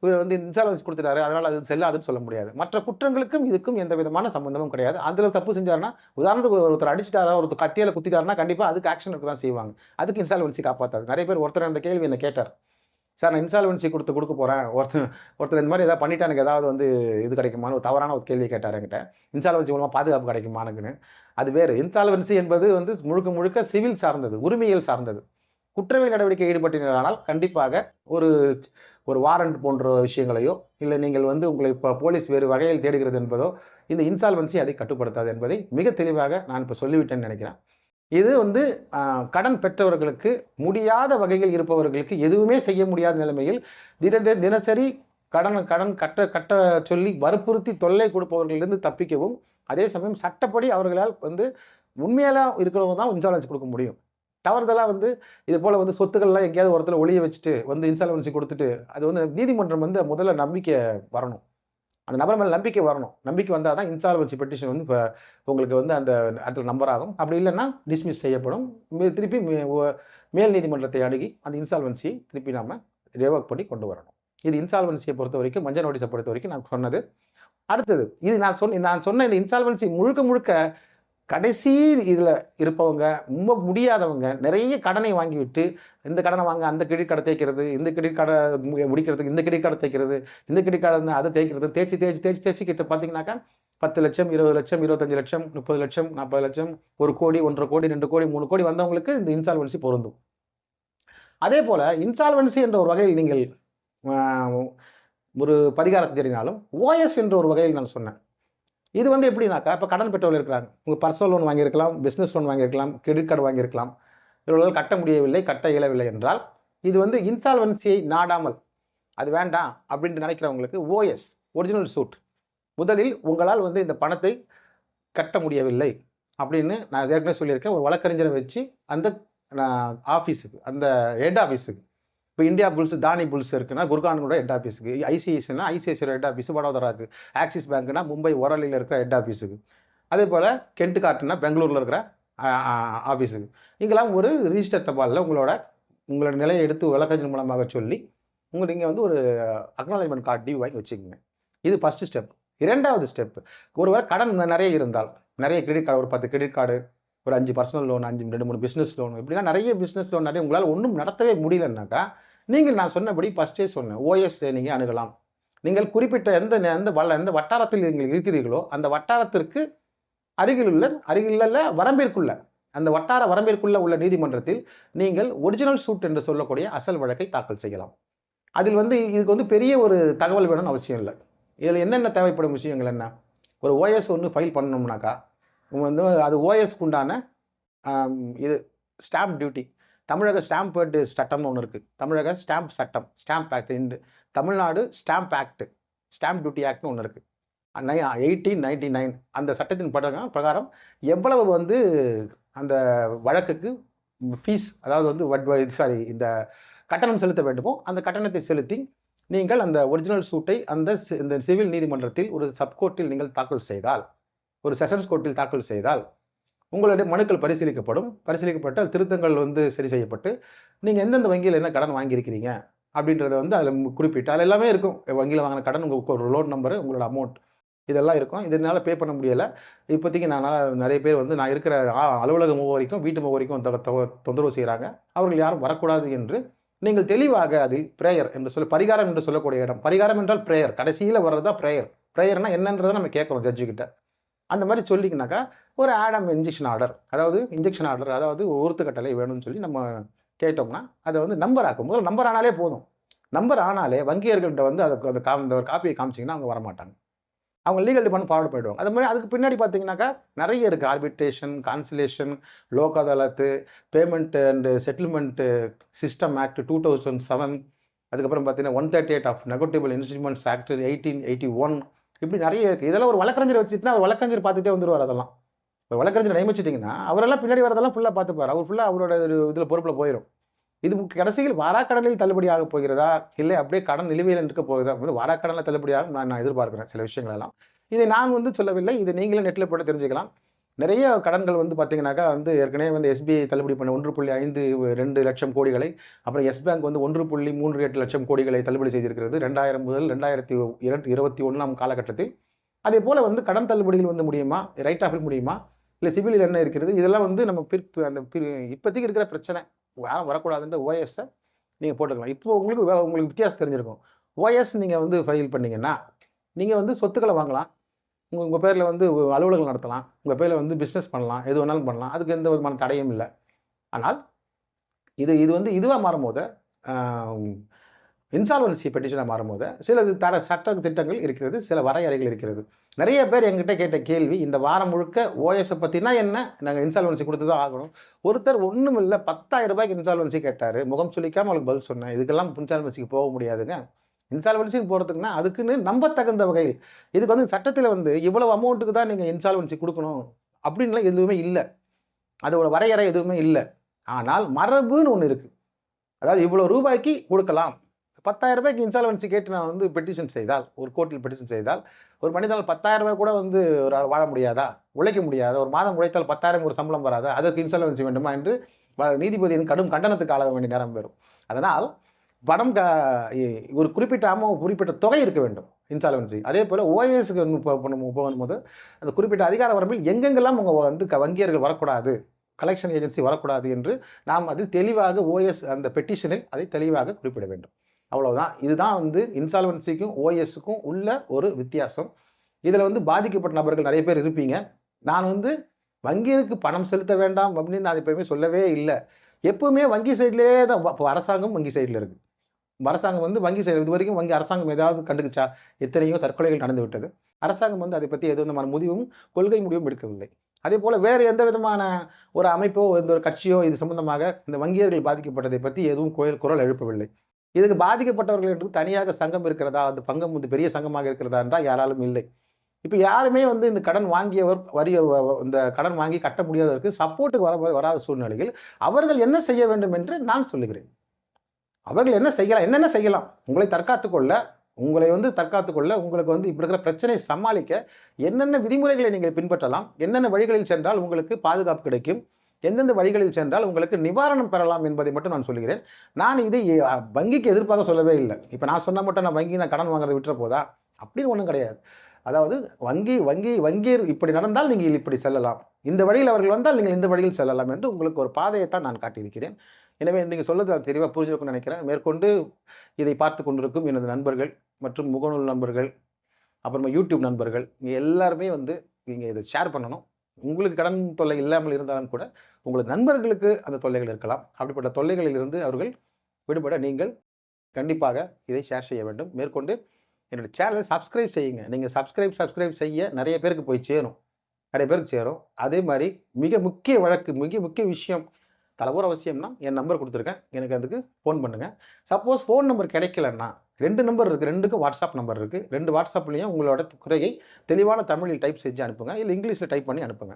இவர் வந்து இன்சால்வன்சி கொடுத்துட்டாரு அதனால் அது செல்லாதுன்னு சொல்ல முடியாது. மற்ற குற்றங்களுக்கும் இதுக்கும் எந்த விதமான சம்பந்தமும் கிடையாது. அதில் தப்பு செஞ்சாருன்னா, உதாரணத்துக்கு ஒருத்தர் அடிச்சிட்டாரா, ஒருத்தர் கத்தியால் குத்திட்டாருன்னா கண்டிப்பாக அதுக்கு ஆக்ஷன் எடுக்க தான் செய்வாங்க. அதுக்கு இன்சால்வன்சி காப்பாற்றாது. நிறைய பேர் ஒருத்தர் அந்த கேள்வி என்ன கேட்டார், சார் நான் இன்சால்வன்சி கொடுக்க போகிறேன், ஒருத்தர் இந்த மாதிரி ஏதாவது பண்ணிவிட்டு எனக்கு ஏதாவது வந்து இது கிடைக்குமான்னு ஒரு தவறான ஒரு கேள்வி கேட்டார் என்கிட்ட. இன்சால்வன்சி மூலமாக பாதுகாப்பு கிடைக்குமானுக்குன்னு. அது வேறு. இன்சால்வன்சி என்பது வந்து முழுக்க சிவில் சார்ந்தது, உரிமையியல் சார்ந்தது. குற்றவியல் நடவடிக்கை ஈடுபட்டினானால் கண்டிப்பாக ஒரு வாரண்ட் போன்ற விஷயங்களையோ இல்லை நீங்கள் வந்து உங்களை இப்போ போலீஸ் வேறு வகையில் தேடுகிறது என்பதோ இந்த இன்சால்வன்சி அதை கட்டுப்படுத்தாது என்பதை மிக தெளிவாக நான் இப்போ சொல்லிவிட்டேன்னு நினைக்கிறேன். இது வந்து கடன் பெற்றவர்களுக்கு, முடியாத வகையில் இருப்பவர்களுக்கு எதுவுமே செய்ய முடியாத நிலைமையில் தினசரி கடன் கட்ட சொல்லி வற்புறுத்தி தொல்லை கொடுப்பவர்களிலிருந்து தப்பிக்கவும், அதே சமயம் சட்டப்படி அவர்களால் வந்து உண்மையில இருக்கிறவங்க தான் இன்சால்வன்சி கொடுக்க முடியும். தவறுதலாக வந்து இது போல் வந்து சொத்துக்கள்லாம் எங்கேயாவது ஒருத்தர் ஒளிய வச்சுட்டு வந்து இன்சால்வன்சி கொடுத்துட்டு, அது வந்து நீதிமன்றம் வந்து முதல்ல நம்பிக்கை வரணும், அந்த நபர் மேலே நம்பிக்கை வரணும். நம்பிக்கை வந்தால் தான் இன்சால்வன்சி பெட்டிஷன் வந்து இப்போ உங்களுக்கு வந்து அந்த இடத்துல நம்பர் ஆகும். அப்படி இல்லைன்னா டிஸ்மிஸ் செய்யப்படும். திருப்பி மேல் நீதிமன்றத்தை அணுகி அந்த இன்சால்வன்சியை திருப்பி நாம் ரிவோக் பண்ணி கொண்டு வரணும். இது இன்சால்வன்சியை பொறுத்த வரைக்கும், மஞ்சள் நோட்டீஸை பொறுத்த வரைக்கும் நான் சொன்னது. அடுத்தது இது நான் சொன்ன இந்த இன்சால்வன்சி முழுக்க கடைசி இதில் இருப்பவங்க, ரொம்ப முடியாதவங்க, நிறைய கடனை வாங்கிவிட்டு இந்த கடனை வாங்க அந்த கிரெடிட் கார்டை தேய்க்கிறது, இந்த கிரெடிட் கார்டை முடிக்கிறதுக்கு இந்த கிரெடிட் கார்டை தேய்க்கிறது, இந்த கிரெடிட் கார்டை அதை தேய்க்கிறது, தேய்ச்சி கிட்ட பார்த்தீங்கன்னாக்கா 10 லட்சம் 20 லட்சம் 25 லட்சம் 30 லட்சம் 40 லட்சம் 1 கோடி 1.5 கோடி 2 கோடி 3 கோடி வந்தவங்களுக்கு இந்த இன்சால்வன்சி பொருந்தும். அதே போல் இன்சால்வன்சி என்ற ஒரு வகையில் நீங்கள் ஒரு பரிகாரத்தை தேடினாலும் ஓஎஸ் என்ற ஒரு வகையில் நான் சொன்னேன். இது வந்து எப்படின்னாக்கா, இப்போ கடன் பெற்றவர்கள் இருக்கிறாங்க, உங்கள் பர்சனல் லோன் வாங்கியிருக்கலாம், பிஸ்னஸ் லோன் வாங்கியிருக்கலாம், கிரெடிட் கார்டு வாங்கியிருக்கலாம், இவர்களால் கட்ட முடியவில்லை, கட்ட இயலவில்லை என்றால் இது வந்து இன்சால்வன்சியை நாடாமல் அது வேண்டாம் அப்படின்ட்டு நினைக்கிறவங்களுக்கு ஓஎஸ் ஒரிஜினல் சூட், முதலில் உங்களால் வந்து இந்த பணத்தை கட்ட முடியவில்லை அப்படின்னு நான் ஏற்கனவே சொல்லியிருக்கேன், ஒரு வழக்கறிஞரை வச்சு அந்த ஆஃபீஸுக்கு, அந்த ஹெட் ஆஃபீஸுக்கு, இப்போ இந்தியா புல்ஸ் தானி புல்ஸ் இருக்குன்னா குர்கானோட ஹெட் ஆஃபீஸுக்கு, ஐசிஐசினா ஐசிஐசியோட ஹெட் ஆஃபீஸு வடோதராக்கு, ஆக்சிஸ் பேங்க்னா மும்பை ஒரலியில் இருக்கிற ஹெட் ஆஃபீஸுக்கு, அதே போல் கென்ட் கார்ட்னா பெங்களூரில் இருக்கிற ஆஃபீஸுக்கு, இங்கெல்லாம் ஒரு ரிஜிஸ்டர் தபாலில் உங்களோட நிலையை எடுத்து வழக்கறிஞர் மூலமாக சொல்லி நீங்கள் வந்து ஒரு அக்னாலஜ்மெண்ட் கார்டு டியூ வாங்கி வச்சுக்கோங்க. இது ஃபஸ்ட்டு ஸ்டெப். இரண்டாவது ஸ்டெப், ஒருவேளை கடன் நிறைய இருந்தால், நிறைய கிரெடிட் கார்டு, ஒரு 10 கிரெடிட் கார்டு, ஒரு 5 பர்சனல் லோன், 2-3 பிஸ்னஸ் லோன், இப்படிலாம் நிறைய பிஸ்னஸ் லோன் நிறைய உங்களால் ஒன்றும் நடத்தவே முடியலன்னாக்கா நீங்கள் நான் சொன்னபடி ஃபஸ்ட்டே சொன்னேன் ஓஎஸ் நீங்கள் அணுகலாம். நீங்கள் குறிப்பிட்ட எந்த வட்டாரத்தில் நீங்கள் இருக்கிறீர்களோ அந்த வட்டாரத்திற்கு அருகிலுள்ள வரம்பிற்குள்ள, அந்த வட்டார வரம்பிற்குள்ள உள்ள நீதிமன்றத்தில் நீங்கள் ஒரிஜினல் சூட் என்று சொல்லக்கூடிய அசல் வழக்கை தாக்கல் செய்யலாம். அதில் வந்து இதுக்கு வந்து பெரிய ஒரு தகவல் வேணும்னு அவசியம் இல்லை. இதில் என்னென்ன தேவைப்படும் விஷயங்கள் என்ன, ஒரு ஓஎஸ் ஒன்று ஃபைல் பண்ணணும்னாக்கா வந்து அது ஓஎஸ்க்கு உண்டான இது ஸ்டாம்ப் டியூட்டி, தமிழக ஸ்டாம்ப் சட்டம்னு ஒன்று இருக்குது, தமிழக ஸ்டாம்ப் சட்டம், stamp act, Tamil Nadu stamp act, stamp duty ஆக்ட்னு ஒன்று இருக்குது, 1899. அந்த சட்டத்தின் பிரகாரம் எவ்வளவு வந்து அந்த வழக்குக்கு ஃபீஸ், அதாவது வந்து இந்த கட்டணம் செலுத்த வேண்டுமோ அந்த கட்டணத்தை செலுத்தி நீங்கள் அந்த ஒரிஜினல் சூட்டை இந்த சிவில் நீதிமன்றத்தில் ஒரு சப்கோர்ட்டில் நீங்கள் தாக்கல் செய்தால், ஒரு செஷன்ஸ் கோர்ட்டில் தாக்கல் செய்தால் உங்களுடைய மனுக்கள் பரிசீலிக்கப்பட்டு திருத்தங்கள் வந்து சரி செய்யப்பட்டு நீங்கள் எந்தெந்த வங்கியில் என்ன கடன் வாங்கியிருக்கிறீங்க அப்படின்றத வந்து அதில் குறிப்பிட்டு அதில் எல்லாமே இருக்கும். வங்கியில் வாங்கின கடன், உங்களுக்கு ஒரு லோன் நம்பரு, உங்களோட அமௌண்ட் இதெல்லாம் இருக்கும். இதனால் பே பண்ண முடியலை, இப்போதைக்கு நிறைய பேர் வந்து நான் இருக்கிற அலுவலக முகவரிக்கும் வீட்டு முகவரிக்கும் தொந்தரவு செய்கிறாங்க, அவர்கள் யாரும் வரக்கூடாது என்று நீங்கள் தெளிவாக அதில் ப்ரேயர் என்று பரிகாரம் என்று சொல்லக்கூடிய இடம், பரிகாரம் என்றால் ப்ரேயர், கடைசியில் வர்றதா ப்ரேயர். ப்ரேயர்னா என்னன்றதை நம்ம கேட்குறோம் ஜட்ஜுக்கிட்ட. அந்த மாதிரி சொல்லிங்கனாக்கா ஒரு இன்ஜெக்ஷன் ஆர்டர், அதாவது ஒருத்து கட்டளை வேணும்னு சொல்லி நம்ம கேட்டோம்னா அதை வந்து நம்பர் ஆக்கும். முதல்ல நம்பர் ஆனாலே போதும். நம்பர் ஆனாலே வங்கியர்கள்ட்ட வந்து அந்த ஒரு காப்பியை காமிச்சிங்கன்னா அவங்க வரமாட்டாங்க, அவங்க லீகல் டிபார்ட்மெண்ட் ஃபார்வர்ட் பண்ணிடுவாங்க. அது மாதிரி அதுக்கு பின்னாடி பார்த்தீங்கன்னாக்கா நிறைய இருக்குது, arbitration, conciliation, Lok Adalat, payment and settlement system act 2007, அதுக்கப்புறம் பார்த்தீங்கன்னா 138 ஆஃப் நெகோட்டியபிள் இன்ஸ்ட்ருமெண்ட்ஸ் ஆக்ட் 1881, இப்படி நிறைய இருக்குது. இதெல்லாம் ஒரு வழக்கறிஞர் வச்சுட்டுனா ஒரு வழக்கறிஞர் பார்த்துட்டே வந்துடுவார். அதெல்லாம் ஒரு வழக்கறிஞர் நியமிச்சிட்டிங்கன்னா அவரெல்லாம் பின்னாடி வரதெல்லாம் ஃபுல்லாக பார்த்துப்பார், அவர் ஃபுல்லாக அவரோட இதில் பொறுப்பில் போயிடும். இது கடைசியில் வாராக்கடனில் தள்ளுபடியாக போகிறதா, இல்லை அப்படியே கடன் நிலுவையில் இருக்க போகிறதா, வாராக்கடனில் தள்ளுபடியாக நான் எதிர்பார்க்குறேன் சில விஷயங்கள் எல்லாம். இதை நான் வந்து சொல்லவில்லை, இதை நீங்களே நெட்டில் போட்டு தெரிஞ்சுக்கலாம். நிறைய கடன்கள் வந்து பார்த்தீங்கன்னாக்கா வந்து ஏற்கனவே வந்து எஸ்பிஐ தள்ளுபடி பண்ண 1.52 லட்சம் கோடிகளை, அப்புறம் எஸ் பேங்க் வந்து 1.38 லட்சம் கோடிகளை தள்ளுபடி செய்திருக்கிறது 2000 முதல் 2021 காலகட்டத்தில். அதே போல் வந்து கடன் தள்ளுபடிகள் வந்து முடியுமா, ரைட் ஆஃபில் முடியுமா, இல்லை சிபிலில் என்ன இருக்கிறது, இதெல்லாம் வந்து நம்ம இப்போதைக்கு இருக்கிற பிரச்சனை. யாரும் வரக்கூடாதுன்ற ஓஎஸ்ஸை நீங்கள் போட்டுக்கலாம். இப்போ உங்களுக்கு வித்தியாசம் தெரிஞ்சிருக்கும். ஓஎஸ் நீங்கள் வந்து ஃபைல் பண்ணிங்கன்னா நீங்கள் வந்து சொத்துக்களை வாங்கலாம், உங்கள் பேரில் வந்து அலுவலகம் நடத்தலாம், உங்கள் பேரில் வந்து பிஸ்னஸ் பண்ணலாம், எது வேணாலும் பண்ணலாம், அதுக்கு எந்த விதமான தடையும் இல்லை. ஆனால் இது வந்து இதுவாக மாறும்போது, இன்சால்வன்சி பெட்டிஷனாக மாறும்போது சில சட்ட திட்டங்கள் இருக்கிறது, சில வரையறைகள் இருக்கிறது. நிறைய பேர் எங்கிட்ட கேட்ட கேள்வி, இந்த வாரம் முழுக்க ஓஎஸை பற்றினா என்ன, நாங்கள் இன்சால்வன்சி கொடுத்து தான் ஆகணும். ஒருத்தர் ஒன்றும் இல்லை 10,000 ரூபாய்க்கு இன்சால்வன்சி கேட்டார், முகம் சொல்லிக்காமல் அவளுக்கு பதில் சொன்னேன், இதுக்கெல்லாம் இன்சால்வன்சிக்கு போக முடியாதுங்க. இன்சால்வன்சிக்கு போகிறதுக்குன்னா அதுக்குன்னு நம்பத்தகுந்த வகையில், இதுக்கு வந்து சட்டத்தில் வந்து இவ்வளவு அமௌண்ட்டுக்கு தான் நீங்கள் இன்சால்வன்சி கொடுக்கணும் அப்படின்லாம் எதுவுமே இல்லை, அதோட வரையறை எதுவுமே இல்லை. ஆனால் மரபுன்னு ஒன்று இருக்குது, அதாவது இவ்வளோ ரூபாய்க்கு கொடுக்கலாம். 10,000 ரூபாய்க்கு இன்சால்வன்சி கேட்டு நான் வந்து பெட்டிஷன் செய்தால், ஒரு கோர்ட்டில் பெட்டிஷன் செய்தால், ஒரு மனிதனால் 10,000 ரூபாய் கூட வந்து ஒரு வாழ முடியாதா, உழைக்க முடியாதா, ஒரு மாதம் உழைத்தால் 10,000 ஒரு சம்பளம் வராதா, அதற்கு இன்சால்வன்சி வேண்டுமா என்று நீதிபதியின் கடும் கண்டனத்துக்கு ஆளாக வேண்டிய நேரம் பெறும். அதனால் பணம் ஒரு குறிப்பிட்ட தொகை இருக்க வேண்டும் இன்சால்வன்சி. அதே போல் ஓஎஸ்க்கு போகும்போது அந்த குறிப்பிட்ட அதிகார வரம்பில் எங்கெங்கெல்லாம் உங்கள் வந்து வங்கியர்கள் வரக்கூடாது, கலெக்ஷன் ஏஜென்சி வரக்கூடாது என்று நாம் அதில் தெளிவாக ஓஎஸ் அந்த பெட்டிஷனில் அதை தெளிவாக குறிப்பிட வேண்டும். அவ்வளவுதான். இதுதான் வந்து இன்சால்வன்சிக்கும் ஓஎஸ்க்கும் உள்ள ஒரு வித்தியாசம். இதில் வந்து பாதிக்கப்பட்ட நபர்கள் நிறைய பேர் இருப்பீங்க. நான் வந்து வங்கிக்கு பணம் செலுத்த வேண்டாம் அப்படின்னு நான் எப்பவுமே சொல்லவே இல்லை. எப்பவுமே வங்கி சைட்லேயே தான், அரசாங்கம் வங்கி சைடில் இருக்குது. அரசாங்கம் வந்து வங்கி சைடு இது வரைக்கும் அரசாங்கம் ஏதாவது கண்டுக்குச்சா? எத்தனையோ தற்கொலைகள் நடந்து விட்டது. அரசாங்கம் வந்து அதை பற்றி எது விதமான கொள்கை முடிவும் எடுக்கவில்லை. அதே போல் வேறு எந்த விதமான ஒரு அமைப்போ எந்த ஒரு கட்சியோ இது சம்பந்தமாக இந்த வங்கியர்கள் பாதிக்கப்பட்டதை பற்றி எதுவும் குரல் எழுப்பவில்லை. இதுக்கு பாதிக்கப்பட்டவர்கள் என்று தனியாக சங்கம் இருக்கிறதா, அது பங்கம் வந்து பெரிய சங்கமாக இருக்கிறதா என்றால் யாராலும் இல்லை. இப்போ யாருமே வந்து இந்த கடன் வாங்கியவர் இந்த கடன் வாங்கி கட்ட முடியாதவருக்கு சப்போர்ட்டுக்கு வராத சூழ்நிலையில் அவர்கள் என்ன செய்ய வேண்டும் என்று நான் சொல்லுகிறேன். அவர்கள் என்ன செய்யலாம், என்னென்ன செய்யலாம் உங்களை தற்காத்துக்கொள்ள, உங்களை வந்து தற்காத்துக்கொள்ள, உங்களுக்கு வந்து இப்படி இருக்கிற பிரச்சனையை சமாளிக்க என்னென்ன விதிமுறைகளை நீங்கள் பின்பற்றலாம், என்னென்ன வழிகளில் சென்றால் உங்களுக்கு பாதுகாப்பு கிடைக்கும், எந்தெந்த வழிகளில் சென்றால் உங்களுக்கு நிவாரணம் பெறலாம் என்பதை மட்டும் நான் சொல்லுகிறேன். நான் இதை வங்கிக்கு எதிர்ப்பாக சொல்லவே இல்லை. இப்போ நான் சொன்ன மட்டும் நான் கடன் வாங்குறதை விட்டுற போதா? அப்படின்னு ஒன்றும் கிடையாது. அதாவது வங்கியர் இப்படி நடந்தால் நீங்கள் இப்படி செல்லலாம், இந்த வழியில் அவர்கள் வந்தால் நீங்கள் இந்த வழியில் செல்லலாம் என்று உங்களுக்கு ஒரு பாதையைத்தான் நான் காட்டியிருக்கிறேன். எனவே நீங்கள் சொல்றது தெளிவாக புரிஞ்சிருக்கும்னு நினைக்கிறேன். மேற்கொண்டு இதை பார்த்து கொண்டிருக்கும் எனது நண்பர்கள் மற்றும் முகநூல் நண்பர்கள், அப்புறமா யூடியூப் நண்பர்கள், நீங்கள் எல்லாருமே வந்து நீங்கள் இதை ஷேர் பண்ணணும். உங்களுக்கு கடன் தொல்லை இல்லாமல் இருந்தாலும் கூட உங்களுக்கு நண்பர்களுக்கு அந்த தொல்லைகள் இருக்கலாம். அப்படிப்பட்ட தொல்லைகளில் இருந்து அவர்கள் விடுபட நீங்கள் கண்டிப்பாக இதை ஷேர் செய்ய வேண்டும். மேற்கொண்டு என்னோடய சேனலை சப்ஸ்கிரைப் செய்யுங்க. நீங்கள் சப்ஸ்கிரைப் செய்ய நிறைய பேருக்கு போய் சேரும், நிறைய பேருக்கு சேரும். அதே மாதிரி மிக முக்கிய விஷயம் தலைவர் அவசியம்னா என் நம்பர் கொடுத்துருக்கேன், எனக்கு அதுக்கு ஃபோன் பண்ணுங்கள். சப்போஸ் ஃபோன் நம்பர் கிடைக்கலன்னா 2 நம்பர் இருக்குது, 2க்கும் வாட்ஸ்அப் நம்பர் இருக்குது. 2 வாட்ஸ்அப்லேயும் உங்களோட குறையை தெளிவான தமிழில் டைப் செஞ்சு அனுப்புங்க, இல்லை இங்கிலீஷில் டைப் பண்ணி அனுப்புங்க.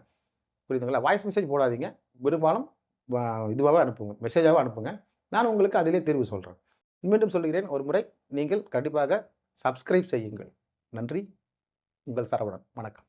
புரியுதுங்களா? வாய்ஸ் மெசேஜ் போடாதீங்க, பெரும்பாலும் இதுவாக அனுப்புங்க, மெசேஜாக அனுப்புங்க. நான் உங்களுக்கு அதிலே தீர்வு சொல்கிறேன். மீண்டும் சொல்கிறேன், ஒரு முறை நீங்கள் கண்டிப்பாக சப்ஸ்கிரைப் செய்யுங்கள். நன்றி. உங்கள் சரவணன். வணக்கம்.